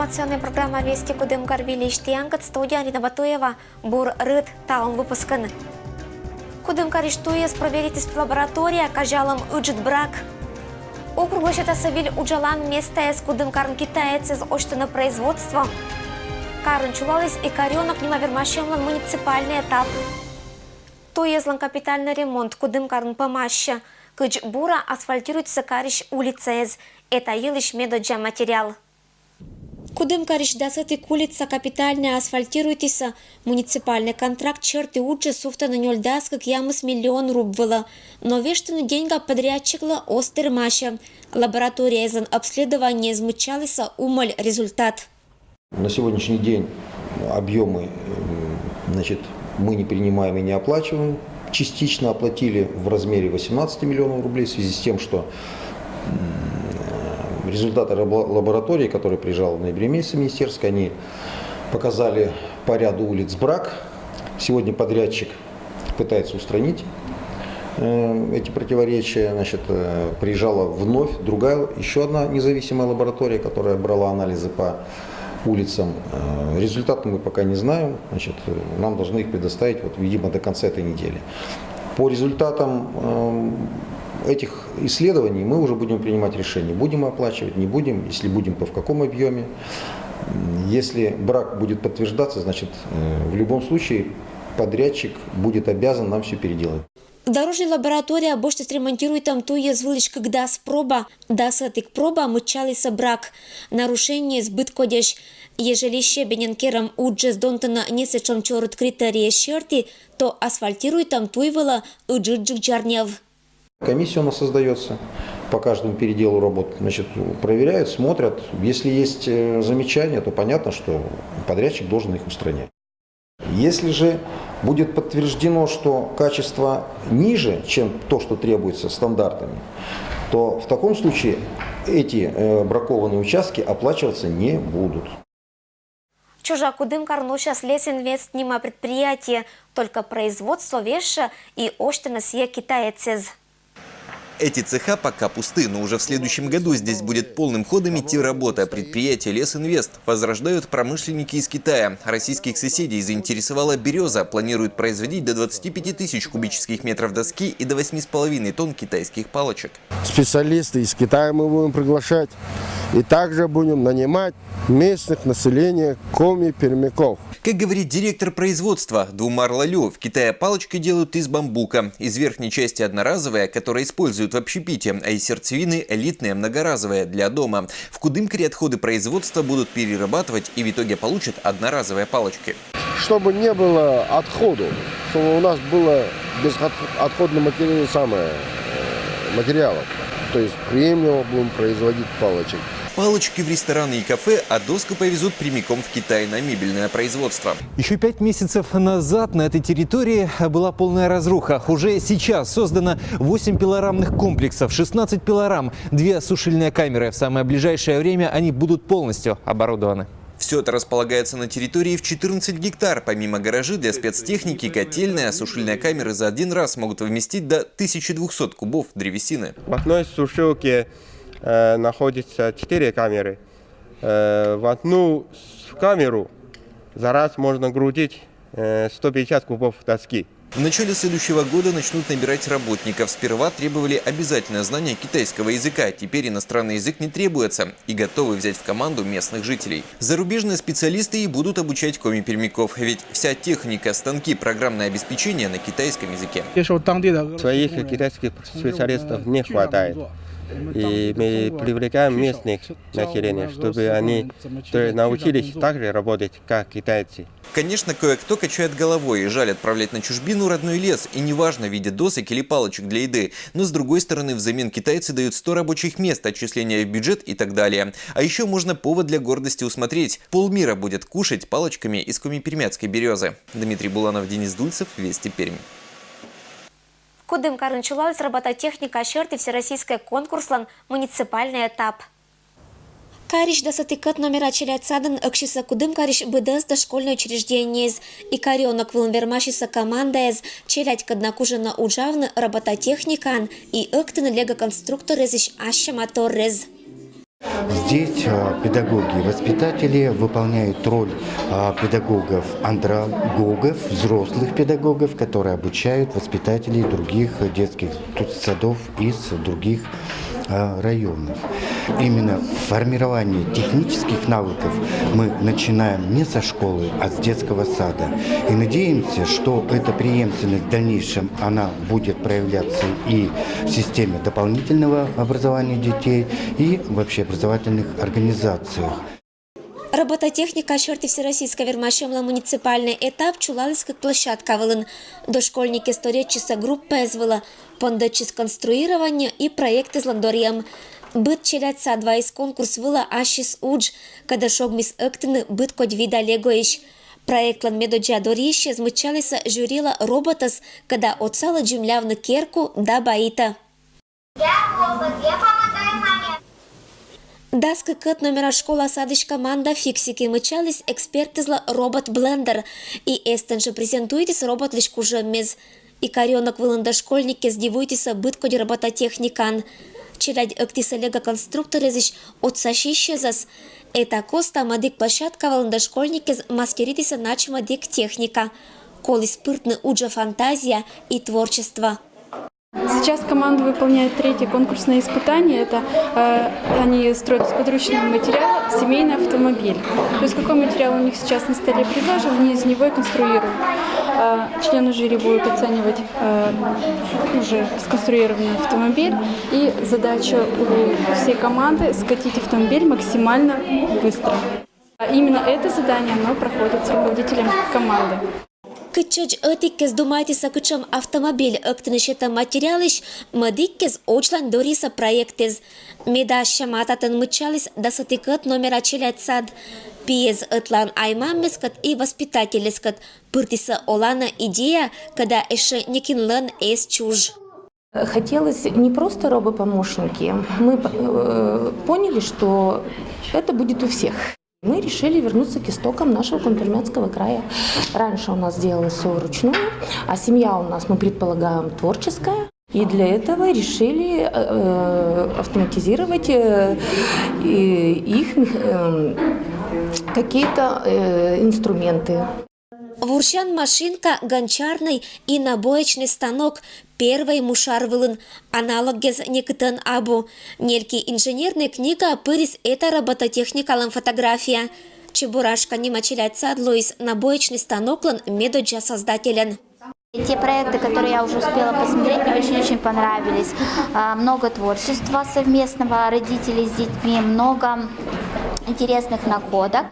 информационная программа «Вести Кудымкар Вилиштиангат», студия Арина Батуева, Бур Рыд, Талон выпускан. Кудымкар Иштуес проверить лаборатория, кажалом уджит брак. Округ Савиль Уджалан место с Кудымкарн китаец из оштана производства. Карн чулалис и каренок немавермащемлан муниципальный этап. То езлан капитальный ремонт Кудымкарн помаща. Кыч бура асфальтируется кариш улицез. Это елиш медоджа материал. Кудымкариш дасати улица капитально асфальтируется. Муниципальный контракт черты учи суфта на нёльдас как ямыс миллион рубвела. Но вештаны деньга подрядчикла остер маша. Лаборатория из обследования измычалась умаль результат. На сегодняшний день объемы, мы не принимаем и не оплачиваем. Частично оплатили в размере 18 миллионов рублей в связи с тем, что результаты лаборатории, которая приезжала в ноябре месяце министерской, они показали по ряду улиц брак. Сегодня подрядчик пытается устранить эти противоречия. Приезжала вновь еще одна независимая лаборатория, которая брала анализы по улицам. Результаты мы пока не знаем. Нам должны их предоставить, видимо, до конца этой недели. По результатам этих исследований мы уже будем принимать решение. Будем оплачивать, не будем. Если будем, то в каком объеме. Если брак будет подтверждаться, в любом случае подрядчик будет обязан нам все переделать. Дорожная лаборатория больше ремонтирует там ту езвылиш, когда спроба, да сатик проба мычалися брак. Нарушение сбыт кодеш. Ежели щебененкерам уджес донтана несечом чорот критерии щерти, то асфальтирует там туйвела уджиджик джарнев. Комиссия у нас создается по каждому переделу работ. Проверяют, смотрят. Если есть замечания, то понятно, что подрядчик должен их устранять. Если же будет подтверждено, что качество ниже, чем то, что требуется стандартами, то в таком случае эти бракованные участки оплачиваться не будут. Чужа Кудымкар сейчас Лесинвест нема предприятие, только производство веша и оштана сия китаецез. Эти цеха пока пусты, но уже в следующем году здесь будет полным ходом идти работа. Предприятие Лесинвест возрождают промышленники из Китая. Российских соседей заинтересовала береза. Планируют производить до 25 тысяч кубических метров доски и до 8,5 тонн китайских палочек. Специалисты из Китая мы будем приглашать. И также будем нанимать местных населения коми-пермяков. Как говорит директор производства Думар Лалю, в Китае палочки делают из бамбука. Из верхней части одноразовая, которая используют в общепите, а из сердцевины элитная многоразовая для дома. В Кудымкаре отходы производства будут перерабатывать и в итоге получат одноразовые палочки. Чтобы не было отходу, чтобы у нас было безотходных материалов. То есть приемлемо будем производить палочек. Палочки в рестораны и кафе, а доску повезут прямиком в Китай на мебельное производство. Еще 5 месяцев назад на этой территории была полная разруха. Уже сейчас создано 8 пилорамных комплексов, 16 пилорам, 2 сушильные камеры. В самое ближайшее время они будут полностью оборудованы. Все это располагается на территории в 14 гектар. Помимо гаражей для спецтехники, котельная, сушильные камеры за один раз могут вместить до 1200 кубов древесины. В одной сушилке находится 4 камеры. В одну камеру за раз можно грузить 150 кубов доски. В начале следующего года начнут набирать работников. Сперва требовали обязательное знание китайского языка. Теперь иностранный язык не требуется и готовы взять в команду местных жителей. Зарубежные специалисты и будут обучать коми-пермяков. Ведь вся техника, станки, программное обеспечение на китайском языке. Своих китайских специалистов не хватает. И мы привлекаем местных населения, чтобы они научились так же работать, как китайцы. Конечно, кое-кто качает головой и жаль отправлять на чужбину родной лес. И неважно, в виде досок или палочек для еды. Но с другой стороны, взамен китайцы дают 100 рабочих мест, отчисления в бюджет и так далее. А еще можно повод для гордости усмотреть. Полмира будет кушать палочками из коми-пермяцкой березы. Дмитрий Буланов, Денис Дульцев, Вести Пермь. Кудымкар чулалась робототехника черты всероссийский конкурслан муниципальный этап. Кариш да сатикат номера челяцадан акшиса Кудымкариш быдас дошкольное учреждение и каренок вилнвермашиса команда челядь каднакужена уджавны робототехникан и актен лего конструктор аща моторез. Здесь педагоги и воспитатели выполняют роль педагогов-андрогогов, взрослых педагогов, которые обучают воспитателей других детских садов из других районов. Именно формирование технических навыков мы начинаем не со школы, а с детского сада. И надеемся, что эта преемственность в дальнейшем она будет проявляться и в системе дополнительного образования детей, и в общеобразовательных организациях. Робототехника шорти всероссийска вермашемла муниципальный этап чулалыскак площадка вылын. Дошкольники сторечиса группа эзвыла, пондачис конструирование и проекты зландориям. Быт челяца два из конкурс выла ашис удж, когда шогмис эктыны быт кодь вида легоищ. Проект лан медоджа дорище змычалися жюрила роботас, когда оцала джимлявны керку да баита. Я робот, я помогаю маме. Даска кът номера школа садыш команда фиксики мычались эксперты зла робот-блендер. И эстен же презентуйтесь робот лишь кужеммез. И каренок вылында школьники сдивуйтесь быт кодь робототехникан. Челядь эктиса лего конструкторезиш отсащищезас. Это коста мадик площадка вылында школьники маскеритися начмадик техника. Коли спыртны уджа фантазия и творчество. Сейчас команда выполняет третье конкурсное испытание. Это они строят из подручного материала семейный автомобиль. То есть какой материал у них сейчас на столе предложен, они из него и конструируют. Члены жюри будут оценивать уже сконструированный автомобиль. И задача у всей команды скатить автомобиль максимально быстро. Именно это задание оно проходит с руководителем команды. Кычач этиккез думайтеса кычам автомобиль ыктынышета материалыш мадиккез очлан дориса проектез. Меда шамататын мычалис да сатыкыт номера челять сад. Пиез ытлан аймаммескат и воспитателескат. Пыртиса олана идея, когда эше некинлен эс чуж. Хотелось не просто робопомощники. Мы поняли, что это будет у всех. Мы решили вернуться к истокам нашего Кунтурмянского края. Раньше у нас делалось все вручную, а семья у нас, мы предполагаем, творческая. И для этого решили автоматизировать их какие-то инструменты. Вуршан машинка, гончарный и набоечный станок. Первый мушар вылын, аналог гез некытын абу. Нельки инженерная книга пырис это робототехникалан фотография. Чебурашка не мачелять садлуис, набоечный станоклан медоджа создателен. Те проекты, которые я уже успела посмотреть, мне очень-очень понравились. Много творчества совместного родителей с детьми, много интересных находок.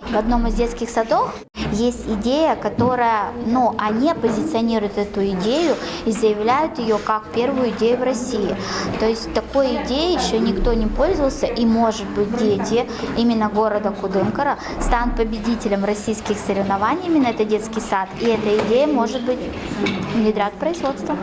В одном из детских садов есть идея, которая, они позиционируют эту идею и заявляют ее как первую идею в России. То есть такой идеей еще никто не пользовался, и, может быть, дети именно города Кудымкара станут победителем российских соревнований, именно это детский сад, и эта идея, может быть, внедрят в производство.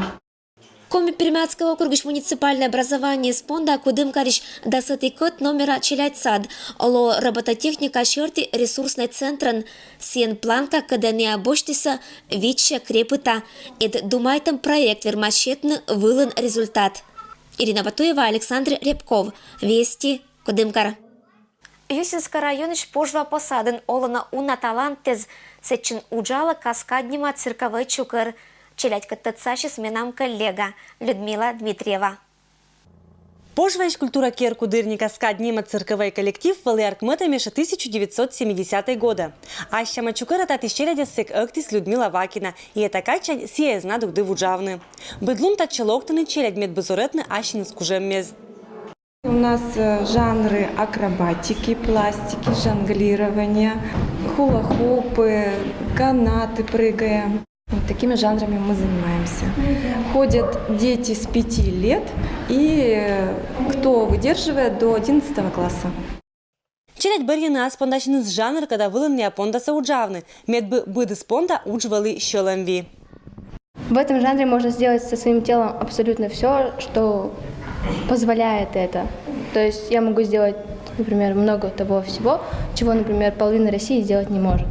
Коми Пермяцкого округа муниципальное образование спонда Кудымкариш да сатыкот номера челять сад. Оло робототехника шорти ресурсный центрен. Сен планка, когда не обоштиса вича крепыта. Эд думайтам проект вермащетны вылын результат. Ирина Батуева, Александр Рябков. Вести, Кудымкар. Юсинска районыш пожва посадын олана уна талантез. Сечин уджала каскаднима цирковой чукыр. Челядь каттацаши сменам коллега Людмила Дмитриева. Пожвач культура кер кудырника скаднима цирковой коллектив вали аркметами 1970 года. Аща мачукара тати щелядя сек актис Людмила Вакина. И это качань сия знадук дывуджавны. Быдлун тат челоктаны челядь медбазуретны ащины скужем мез. У нас жанры акробатики, пластики, жонглирования, хула-хопы, канаты прыгаем. Вот такими жанрами мы занимаемся. Ходят дети с 5 лет и кто выдерживает до 11 класса. Челядь барьяна спондачный жанр, когда вылын не апондаса уджавны. Медбы быды спонда уджвали щеламви. В этом жанре можно сделать со своим телом абсолютно все, что позволяет это. То есть я могу сделать, например, много того всего, чего, например, половина России сделать не может.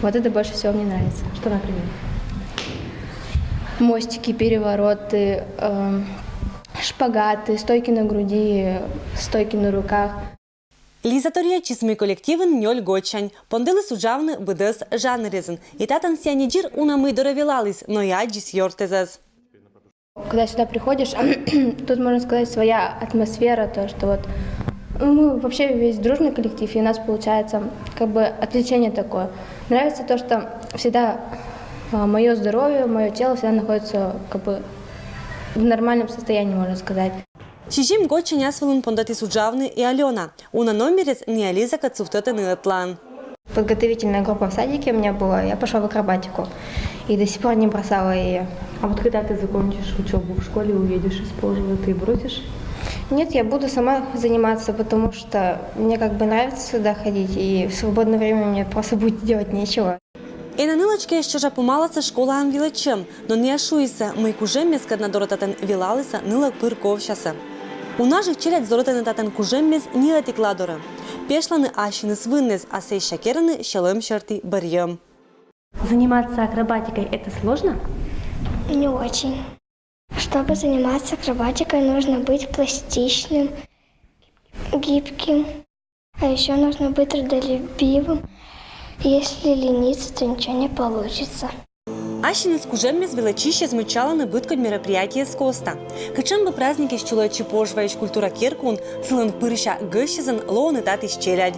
Вот это больше всего мне нравится. Что, например? Мостики, перевороты, шпагаты, стойки на груди, стойки на руках. Лизатория чизмы коллективын нёль гочань. Пондылы суджавны быдыс жанрезын. И татан сианидир унамы доровелалыс, но я джис йортезас. Когда сюда приходишь, тут, можно сказать, своя атмосфера, то, что вот мы вообще весь дружный коллектив, и у нас получается как бы отвлечение такое. Нравится то, что всегда мое здоровье, мое тело всегда находится как бы в нормальном состоянии, можно сказать. Чижим гочань асвелын пондати суджавны и Алена. Уна номерец не Ализа кацуфтётен и атлан. Подготовительная группа в садике у меня была, я пошла в акробатику и до сих пор не бросала ее. А вот когда ты закончишь учебу в школе, уедешь из Пожева, ты бросишь? Нет, я буду сама заниматься, потому что мне как бы нравится сюда ходить, и в свободное время мне просто будет делать нечего. И на нылочке еще же помалася школа анвилачем, но не ашуйся, мы кужем мескад на доротатен вилалися нылок пырковщаса. У наших челядь зоротен татен кужем мес не атикладора. Пешланы ашины свыннес, а сей шакераны щелем щерти барьем. Заниматься акробатикой – это сложно? Не очень. Чтобы заниматься акробатикой, нужно быть пластичным, гибким, а еще нужно быть трудолюбивым. Если лениться, то ничего не получится. Ашины с кужем мес величище змычаланы быткод мероприятия с коста. Хачем бы праздники щулачи пожваешь культура керкун, сылын пырыша гыщезен лоуны таты щелядь.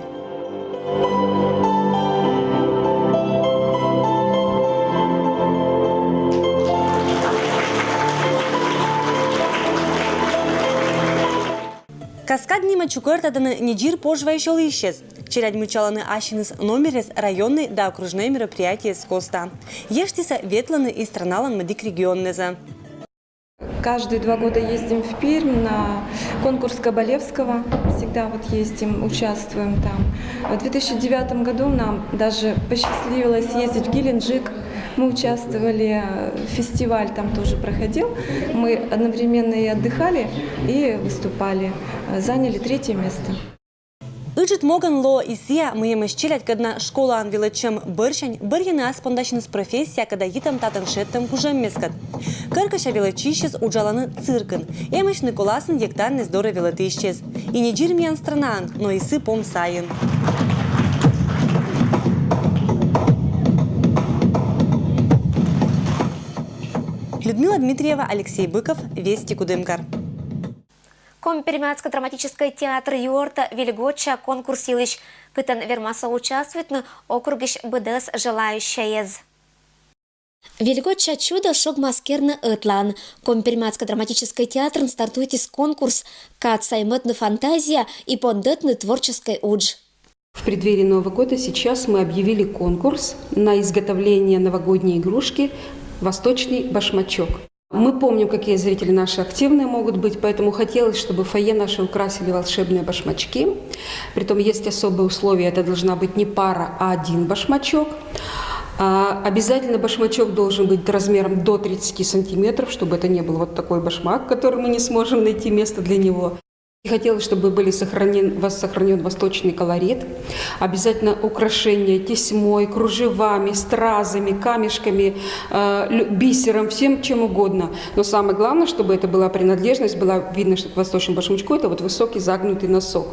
Каскаднима чукертаданы неджир пожвающел исчез. Челядь мычаланы ашиныс номерес районный да окружные мероприятия с коста. Ештиса ветланы и страналан мадик регионнеза. Каждые 2 года ездим в Пермь на конкурс Кабалевского. Всегда вот ездим, участвуем там. В 2009 году нам даже посчастливилось ездить в Геленджик. Мы участвовали, фестиваль там тоже проходил. Мы одновременно и отдыхали, и выступали. Заняли 3-е место. Ыджит моган ло исия мы щелять, когда школа анвилачем быршань, бырьяна спондачныс профессия, когда йитам татан шеттам кужем мескат. Кыркаша величищез уджаланы циркан. Эмыш Николасын ектарны здоровье велотищез. И не джирмиян странан, но и сыпом сайын. Людмила Дмитриева, Алексей Быков, Вести Кудымкар. Пермяцкий драматический театр Юрта Вильготча конкурс Илыч Кытан Вермаса участвует на округиш БДС желающаяз. Вильготча чудо шок маскерны ытлан. Пермяцкий драматический театр стартует из конкурс «Кат саймытны фантазия» и пондетны творческой удж. В преддверии Нового года сейчас мы объявили конкурс на изготовление новогодней игрушки «Восточный башмачок». Мы помним, какие зрители наши активные могут быть, поэтому хотелось, чтобы фойе наши украсили волшебные башмачки. Притом есть особые условия, это должна быть не пара, а 1 башмачок. Обязательно башмачок должен быть размером до 30 сантиметров, чтобы это не был вот такой башмак, который мы не сможем найти место для него. И хотелось, чтобы был сохранен восточный колорит. Обязательно украшения тесьмой, кружевами, стразами, камешками, бисером, всем чем угодно. Но самое главное, чтобы это была принадлежность, была видно, что к восточному башмачку это вот высокий загнутый носок.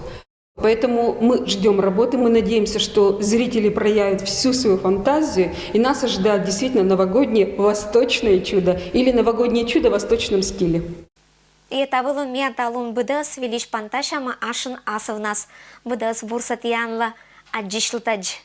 Поэтому мы ждем работы, мы надеемся, что зрители проявят всю свою фантазию, и нас ожидает действительно новогоднее восточное чудо или новогоднее чудо в восточном стиле. И это было металлун БДС велич панташама ашин асовнас. БДС бурсат янла аджишлтадж.